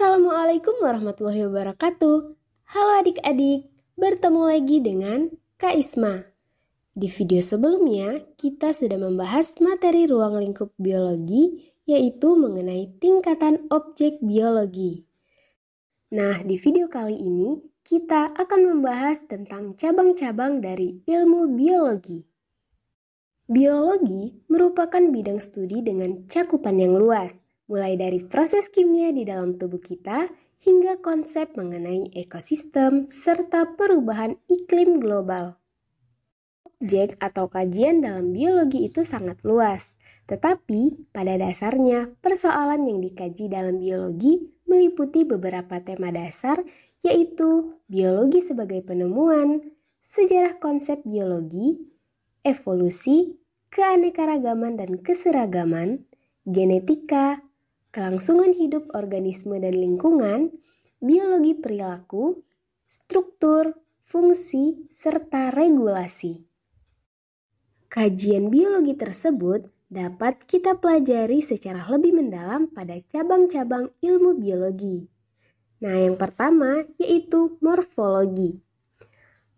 Assalamualaikum warahmatullahi wabarakatuh. Halo adik-adik, bertemu lagi dengan Kak Isma. Di video sebelumnya, kita sudah membahas materi ruang lingkup biologi, yaitu mengenai tingkatan objek biologi. Nah, di video kali ini, kita akan membahas tentang cabang-cabang dari ilmu biologi. Biologi merupakan bidang studi dengan cakupan yang luas, mulai dari proses kimia di dalam tubuh kita hingga konsep mengenai ekosistem serta perubahan iklim global. Objek atau kajian dalam biologi itu sangat luas, tetapi pada dasarnya persoalan yang dikaji dalam biologi meliputi beberapa tema dasar, yaitu biologi sebagai penemuan, sejarah konsep biologi, evolusi, keanekaragaman dan keseragaman, genetika, kelangsungan hidup organisme dan lingkungan, biologi perilaku, struktur, fungsi, serta regulasi. Kajian biologi tersebut dapat kita pelajari secara lebih mendalam pada cabang-cabang ilmu biologi. Nah, yang pertama yaitu morfologi.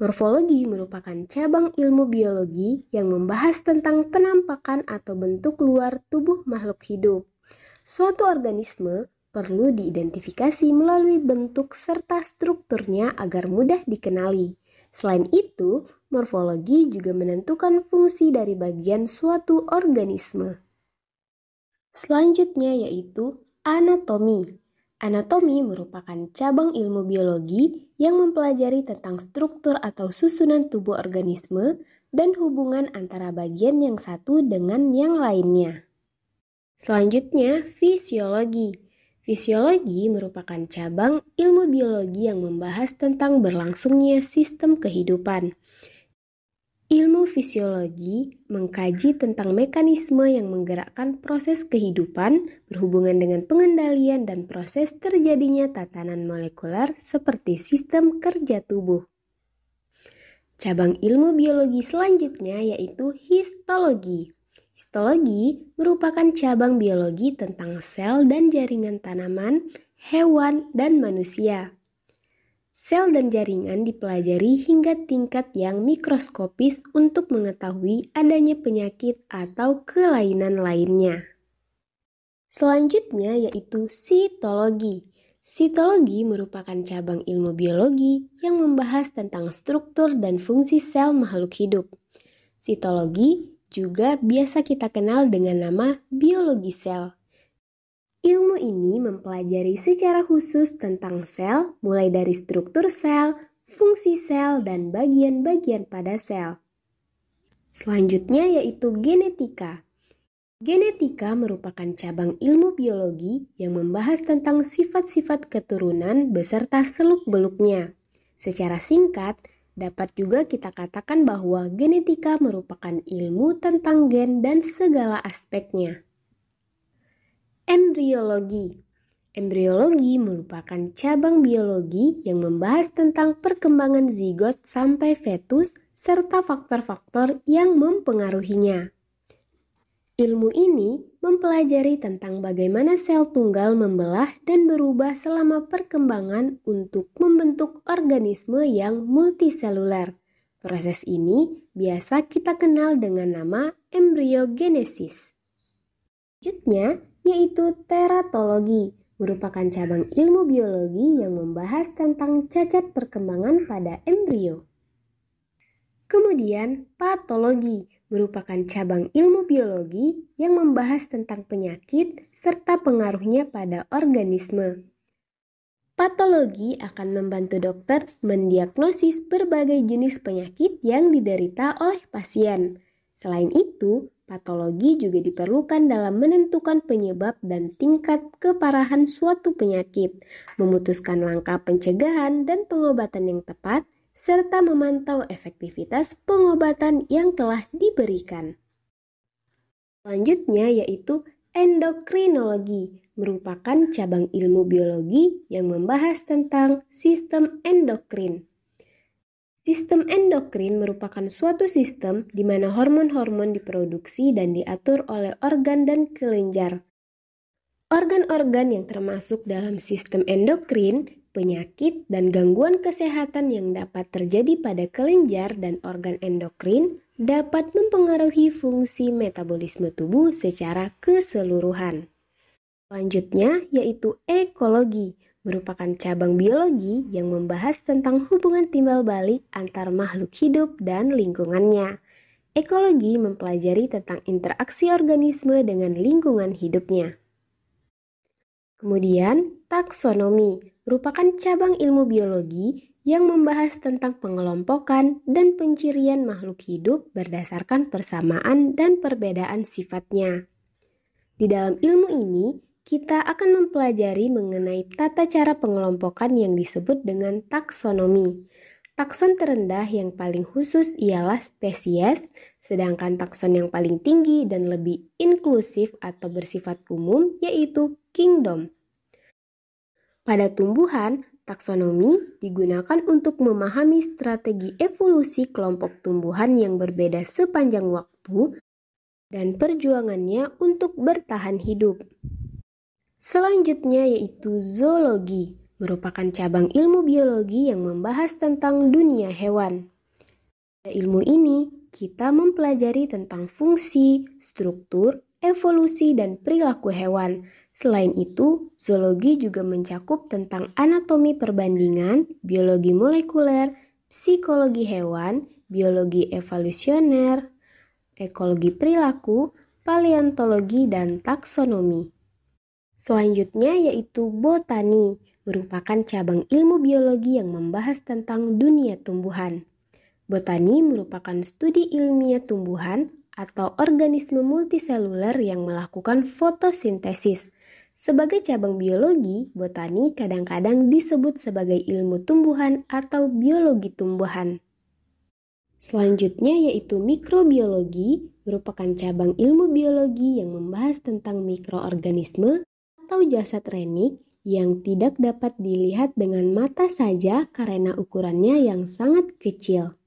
Morfologi merupakan cabang ilmu biologi yang membahas tentang penampakan atau bentuk luar tubuh makhluk hidup. Suatu organisme perlu diidentifikasi melalui bentuk serta strukturnya agar mudah dikenali. Selain itu, morfologi juga menentukan fungsi dari bagian suatu organisme. Selanjutnya yaitu anatomi. Anatomi merupakan cabang ilmu biologi yang mempelajari tentang struktur atau susunan tubuh organisme dan hubungan antara bagian yang satu dengan yang lainnya. Selanjutnya, fisiologi. Fisiologi merupakan cabang ilmu biologi yang membahas tentang berlangsungnya sistem kehidupan. Ilmu fisiologi mengkaji tentang mekanisme yang menggerakkan proses kehidupan berhubungan dengan pengendalian dan proses terjadinya tatanan molekuler seperti sistem kerja tubuh. Cabang ilmu biologi selanjutnya yaitu histologi. Histologi merupakan cabang biologi tentang sel dan jaringan tanaman, hewan, dan manusia. Sel dan jaringan dipelajari hingga tingkat yang mikroskopis untuk mengetahui adanya penyakit atau kelainan lainnya. Selanjutnya yaitu sitologi. Sitologi merupakan cabang ilmu biologi yang membahas tentang struktur dan fungsi sel makhluk hidup. Sitologi juga biasa kita kenal dengan nama biologi sel. Ilmu ini mempelajari secara khusus tentang sel, mulai dari struktur sel, fungsi sel, dan bagian-bagian pada sel. Selanjutnya yaitu genetika. Genetika merupakan cabang ilmu biologi yang membahas tentang sifat-sifat keturunan beserta seluk-beluknya. Secara singkat, dapat juga kita katakan bahwa genetika merupakan ilmu tentang gen dan segala aspeknya. Embriologi. Embriologi merupakan cabang biologi yang membahas tentang perkembangan zigot sampai fetus serta faktor-faktor yang mempengaruhinya. Ilmu ini mempelajari tentang bagaimana sel tunggal membelah dan berubah selama perkembangan untuk membentuk organisme yang multiseluler. Proses ini biasa kita kenal dengan nama embriogenesis. Selanjutnya yaitu teratologi, merupakan cabang ilmu biologi yang membahas tentang cacat perkembangan pada embrio. Kemudian patologi merupakan cabang ilmu biologi yang membahas tentang penyakit serta pengaruhnya pada organisme. Patologi akan membantu dokter mendiagnosis berbagai jenis penyakit yang diderita oleh pasien. Selain itu, patologi juga diperlukan dalam menentukan penyebab dan tingkat keparahan suatu penyakit, memutuskan langkah pencegahan dan pengobatan yang tepat, serta memantau efektivitas pengobatan yang telah diberikan. Selanjutnya yaitu endokrinologi, merupakan cabang ilmu biologi yang membahas tentang sistem endokrin. Sistem endokrin merupakan suatu sistem di mana hormon-hormon diproduksi dan diatur oleh organ dan kelenjar. organ-organ yang termasuk dalam sistem endokrin, penyakit, dan gangguan kesehatan yang dapat terjadi pada kelenjar dan organ endokrin dapat mempengaruhi fungsi metabolisme tubuh secara keseluruhan. Selanjutnya yaitu ekologi, merupakan cabang biologi yang membahas tentang hubungan timbal balik antar makhluk hidup dan lingkungannya. Ekologi mempelajari tentang interaksi organisme dengan lingkungan hidupnya. Kemudian, taksonomi merupakan cabang ilmu biologi yang membahas tentang pengelompokan dan pencirian makhluk hidup berdasarkan persamaan dan perbedaan sifatnya. Di dalam ilmu ini, kita akan mempelajari mengenai tata cara pengelompokan yang disebut dengan taksonomi. Takson terendah yang paling khusus ialah spesies, sedangkan takson yang paling tinggi dan lebih inklusif atau bersifat umum yaitu kingdom. Pada tumbuhan, taksonomi digunakan untuk memahami strategi evolusi kelompok tumbuhan yang berbeda sepanjang waktu dan perjuangannya untuk bertahan hidup. Selanjutnya yaitu zoologi, merupakan cabang ilmu biologi yang membahas tentang dunia hewan. Pada ilmu ini, kita mempelajari tentang fungsi, struktur, evolusi, dan perilaku hewan. Selain itu, zoologi juga mencakup tentang anatomi perbandingan, biologi molekuler, psikologi hewan, biologi evolusioner, ekologi perilaku, paleontologi, dan taksonomi. Selanjutnya yaitu botani, merupakan cabang ilmu biologi yang membahas tentang dunia tumbuhan. Botani merupakan studi ilmiah tumbuhan atau organisme multiseluler yang melakukan fotosintesis. Sebagai cabang biologi, botani kadang-kadang disebut sebagai ilmu tumbuhan atau biologi tumbuhan. Selanjutnya yaitu mikrobiologi, merupakan cabang ilmu biologi yang membahas tentang mikroorganisme atau jasad renik yang tidak dapat dilihat dengan mata saja karena ukurannya yang sangat kecil.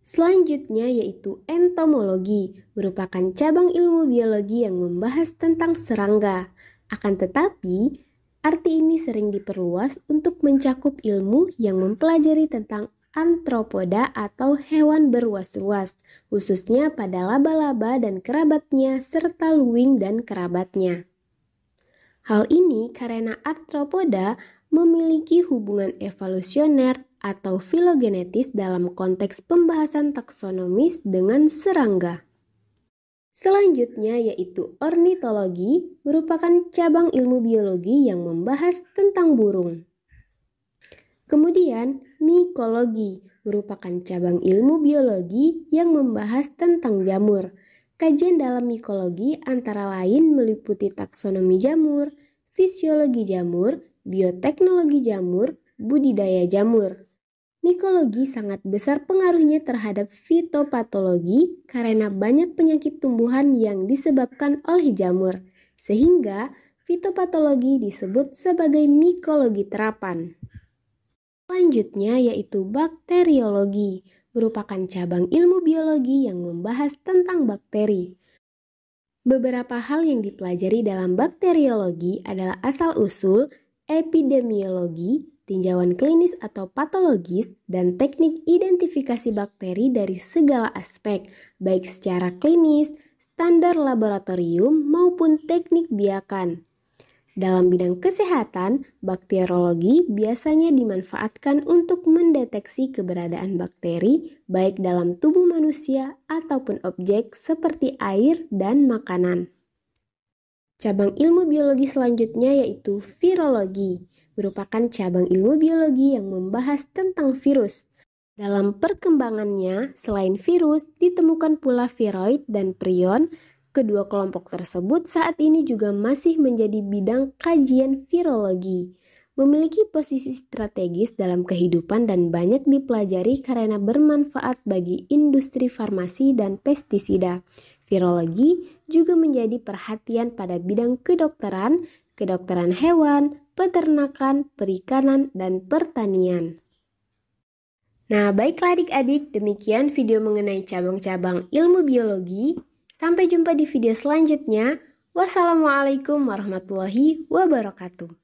Selanjutnya yaitu entomologi, merupakan cabang ilmu biologi yang membahas tentang serangga. Akan tetapi, arti ini sering diperluas untuk mencakup ilmu yang mempelajari tentang antropoda atau hewan beruas-ruas, khususnya pada laba-laba dan kerabatnya serta luwing dan kerabatnya. Hal ini karena arthropoda memiliki hubungan evolusioner atau filogenetis dalam konteks pembahasan taksonomis dengan serangga. Selanjutnya yaitu ornitologi, merupakan cabang ilmu biologi yang membahas tentang burung. Kemudian mikologi, merupakan cabang ilmu biologi yang membahas tentang jamur. Kajian dalam mikologi antara lain meliputi taksonomi jamur, fisiologi jamur, bioteknologi jamur, budidaya jamur. Mikologi sangat besar pengaruhnya terhadap fitopatologi karena banyak penyakit tumbuhan yang disebabkan oleh jamur, sehingga fitopatologi disebut sebagai mikologi terapan. Selanjutnya yaitu bakteriologi, merupakan cabang ilmu biologi yang membahas tentang bakteri. Beberapa hal yang dipelajari dalam bakteriologi adalah asal-usul, epidemiologi, tinjauan klinis atau patologis, dan teknik identifikasi bakteri dari segala aspek, baik secara klinis, standar laboratorium, maupun teknik biakan. Dalam bidang kesehatan, bakteriologi biasanya dimanfaatkan untuk mendeteksi keberadaan bakteri baik dalam tubuh manusia ataupun objek seperti air dan makanan. Cabang ilmu biologi selanjutnya yaitu virologi, merupakan cabang ilmu biologi yang membahas tentang virus. Dalam perkembangannya, selain virus, ditemukan pula viroid dan prion. Kedua kelompok tersebut saat ini juga masih menjadi bidang kajian virologi. Memiliki posisi strategis dalam kehidupan dan banyak dipelajari karena bermanfaat bagi industri farmasi dan pestisida. Virologi juga menjadi perhatian pada bidang kedokteran, kedokteran hewan, peternakan, perikanan, dan pertanian. Nah, baiklah adik-adik, demikian video mengenai cabang-cabang ilmu biologi. Sampai jumpa di video selanjutnya. Wassalamualaikum warahmatullahi wabarakatuh.